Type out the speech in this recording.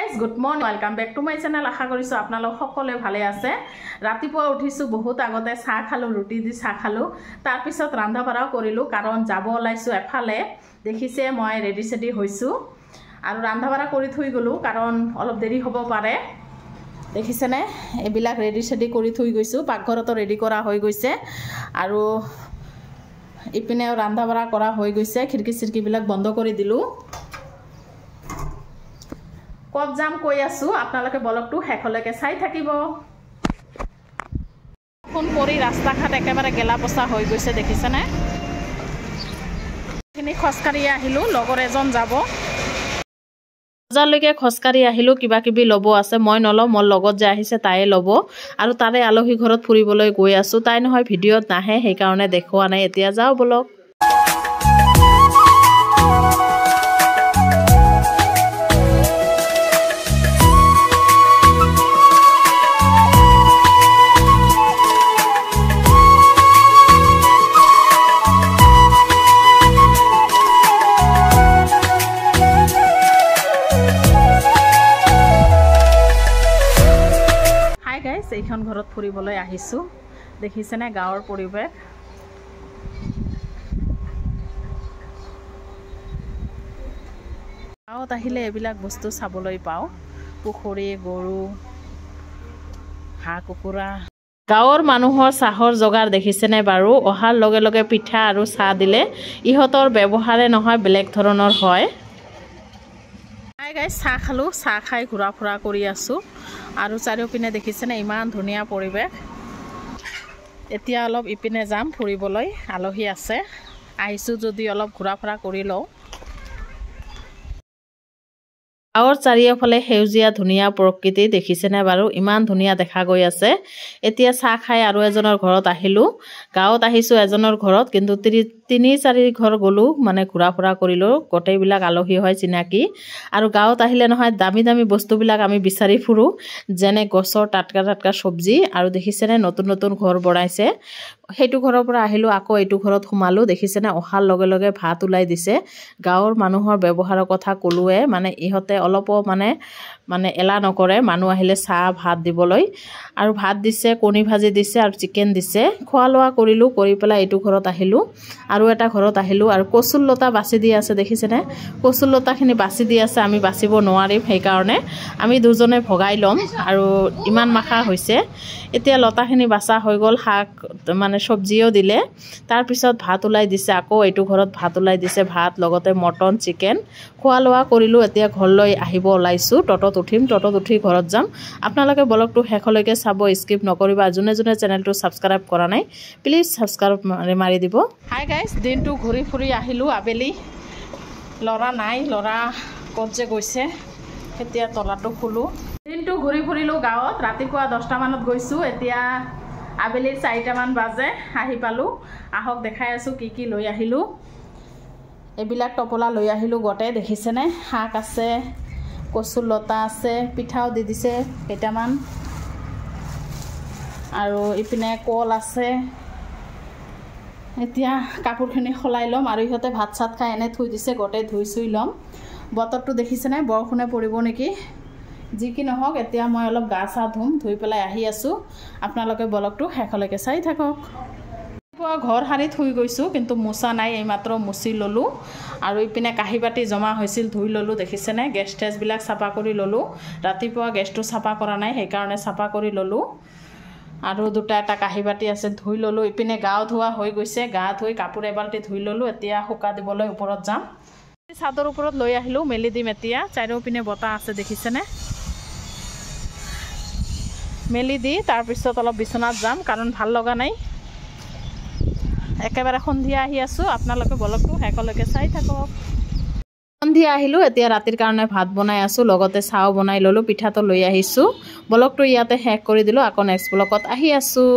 guys, good morning. Welcome back to my channel. আশা কৰিছো আপোনালোক সকলোৱে ভালে আছে। ৰাতিপুৱা উঠিছো বহুত আগতে চাহ খালো, ৰুটি দি চাহ খালো। তাৰ পিছত ৰান্ধা বাঢ়া কৰিলো কাৰণ যাব ওলাইছো এফালে। দেখিছে মই ৰেডি সেডি হৈছো আৰু ৰান্ধা বাঢ়া কৰি থৈ গলো কাৰণ অলপ দেৰি হ'ব পাৰে। দেখিছেনে এবিলাক ৰেডি সেডি কৰি থৈ গৈছো, পাকঘৰতো ৰেডি কৰা হৈ গৈছে আৰু ইপিনে ৰান্ধা বাঢ়া কৰা হৈ গৈছে। খিৰকি চিৰকি বিলাক বন্ধ কৰি দিলো। কব যাম কৈ আছো, আপোনালোকে ব্লগটো শেষলৈকে চাই থাকিব। ফোন কৰি ৰাস্তা ঘাট একেবাৰে গেলা পচা হৈ গৈছে, দেখিছেনে? খিনি খোজকাঢ়ি আহিলো, লগৰ এজন যাব। বজাৰলৈকে খোজকাঢ়ি আহিলো, কিবা কিবি ল'ব আছে। মই নলওঁ, মোৰ লগত যে আহিছে তাইয়ে ল'ব আৰু তাৰে আলহী ঘৰত ফুৰিবলৈ গৈ আছো। তাই নহয় ভিডিঅ'ত নাহে, সেইকাৰণে দেখুওৱা নাই। এতিয়া যাওঁ বলক। এইখন ঘৰত ফুৰিবলৈ আহিছো, দেখিছেনে গাঁৱৰ পৰিৱেশ। গাঁৱত আহিলে এইবিলাক বস্তু চাবলৈ পাওঁ, পুখুৰী, গৰু, হাঁহ কুকুৰা। গাঁৱৰ মানুহৰ চাহৰ যোগাৰ দেখিছেনে বাৰু? অহাৰ লগে লগে পিঠা আৰু চাহ দিলে ইহঁতৰ ব্যৱহাৰে নহয় বেলেগ ধৰণৰ হয়। চাহ খালো, চাহ খাই ঘূৰা ফুৰা কৰি আছো আৰু চাৰিওপিনে দেখিছেনে ইমান ধুনীয়া পৰিৱেশ। এতিয়া অলপ ইপিনে যাম ফুৰিবলৈ, আলহী আছে। আহিছো যদি অলপ ঘূৰা ফুৰা কৰি লওঁ। গাঁৱৰ চাৰিওফালে সেউজীয়া ধুনীয়া প্ৰকৃতি দেখিছেনে বাৰু? ইমান ধুনীয়া দেখা গৈ আছে। এতিয়া চাহ খাই আৰু এজনৰ ঘৰত আহিলো। গাঁৱত আহিছো এজনৰ ঘৰত, কিন্তু তিনি চাৰি ঘৰ গ'লো, মানে ঘূৰা ফুৰা কৰিলো। গোটেইবিলাক আলহী হয় চিনাকি। আৰু গাঁৱত আহিলে নহয় দামী দামী বস্তুবিলাক আমি বিচাৰি ফুৰো, যেনে গছৰ টাটকা টাটকা চব্জি। আৰু দেখিছেনে নতুন নতুন ঘৰ বনাইছে। সেইটো ঘৰৰ পৰা আহিলো, আকৌ এইটো ঘৰত সোমালো। দেখিছেনে অহাৰ লগে লগে ভাত ওলাই দিছে। গাঁৱৰ মানুহৰ ব্যৱহাৰৰ কথা ক'লোৱে, মানে ইহঁতে অলপো মানে এলাহ নকৰে মানুহ আহিলে চাহ ভাত দিবলৈ। আৰু ভাত দিছে, কণী ভাজি দিছে আৰু চিকেন দিছে। খোৱা লোৱা কৰিলো, কৰি পেলাই এইটো ঘৰত আহিলো, আৰু এটা ঘৰত আহিলো। আৰু কচুৰ লতা বাচি দি আছে, দেখিছেনে? কচুৰ লতাখিনি বাচি দি আছে, আমি বাচিব নোৱাৰিম, সেইকাৰণে আমি দুজনে ভগাই ল'ম। আৰু ইমান মাখা হৈছে। এতিয়া লতাখিনি বাচা হৈ গ'ল, শাক মানে চব্জিও দিলে। তাৰপিছত ভাত ওলাই দিছে, আকৌ এইটো ঘৰত ভাত ওলাই দিছে, ভাত লগতে মটন চিকেন। খোৱা লোৱা কৰিলোঁ। এতিয়া ঘৰলৈ আহিব ওলাইছোঁ, ট'টত উঠিম, ট'টত উঠি ঘৰত যাম। আপোনালোকে ব্লগটো শেষলৈকে চাব, স্কিপ নকৰিব। যোনে যোনে চেনেলটো ছাবস্ক্ৰাইব কৰা নাই প্লিজ ছাবস্ক্ৰাইব মাৰি দিব। হাই গাইজ, দিনটো ঘূৰি ফুৰি আহিলোঁ। আবেলি ল'ৰা নাই, ল'ৰা ক'ত যে গৈছে। এতিয়া তলাটো খোলোঁ। দিনটো ঘূৰি ফুৰিলোঁ গাঁৱত। ৰাতিপুৱা 10টা মানত গৈছোঁ, এতিয়া আবেলি 4টামান বাজে আহি পালোঁ। আহক দেখাই আছোঁ কি কি লৈ আহিলোঁ। এইবিলাক টপলা লৈ আহিলোঁ গোটেই, দেখিছেনে? শাক আছে, কচুৰ লতা আছে, পিঠাও দি দিছে কেইটামান, আৰু ইপিনে কল আছে। এতিয়া কাপোৰখিনি সলাই ল'ম আৰু ইহঁতে ভাত চাত খাই এনে থৈ দিছে, গোটেই ধুই চুই ল'ম। বতৰটো দেখিছেনে? বৰষুণে পৰিব নেকি। যি কি নহওক, এতিয়া মই অলপ গা চা ধুম, ধুই পেলাই আহি আছোঁ। আপোনালোকে ব্লগটো শেষলৈকে চাই থাকক। ঘৰ সাৰি থৈ গৈছোঁ, কিন্তু মোচা নাই, এইমাত্ৰ মুচি ল'লোঁ। আৰু ইপিনে কাঁহী বাতি জমা হৈছিল, ধুই ল'লোঁ। দেখিছেনে? গেছ টেছবিলাক চাফা কৰি ল'লোঁ। ৰাতিপুৱা গেছটো চাফা কৰা নাই, সেইকাৰণে চাফা কৰি ল'লোঁ। আৰু এটা কাঁহী বাতি আছে, ধুই ল'লোঁ। ইপিনে গাও ধোৱা হৈ গৈছে, গা ধুই কাপোৰ এবাল্টি ধুই ল'লোঁ। এতিয়া শুকা দিবলৈ ওপৰত যাম। চাদৰ ওপৰত লৈ আহিলোঁ, মেলি দিম এতিয়া। চাৰিওপিনে বতাহ আছে, দেখিছেনে? মেলি দি তাৰপিছত অলপ বিচনাত যাম, কাৰণ ভাল লগা নাই। একেবাৰে সন্ধিয়া আহি আছোঁ, আপোনালোকে ব্লগটো শেষলৈকে চাই থাকক। সন্ধিয়া আহিলোঁ, এতিয়া ৰাতিৰ কাৰণে ভাত বনাই আছোঁ, লগতে চাহও বনাই ল'লোঁ, পিঠাটো লৈ আহিছোঁ। ব্লগটো ইয়াতে শেষ কৰি দিলোঁ, আকৌ নেক্সট ব্লগত আহি আছোঁ।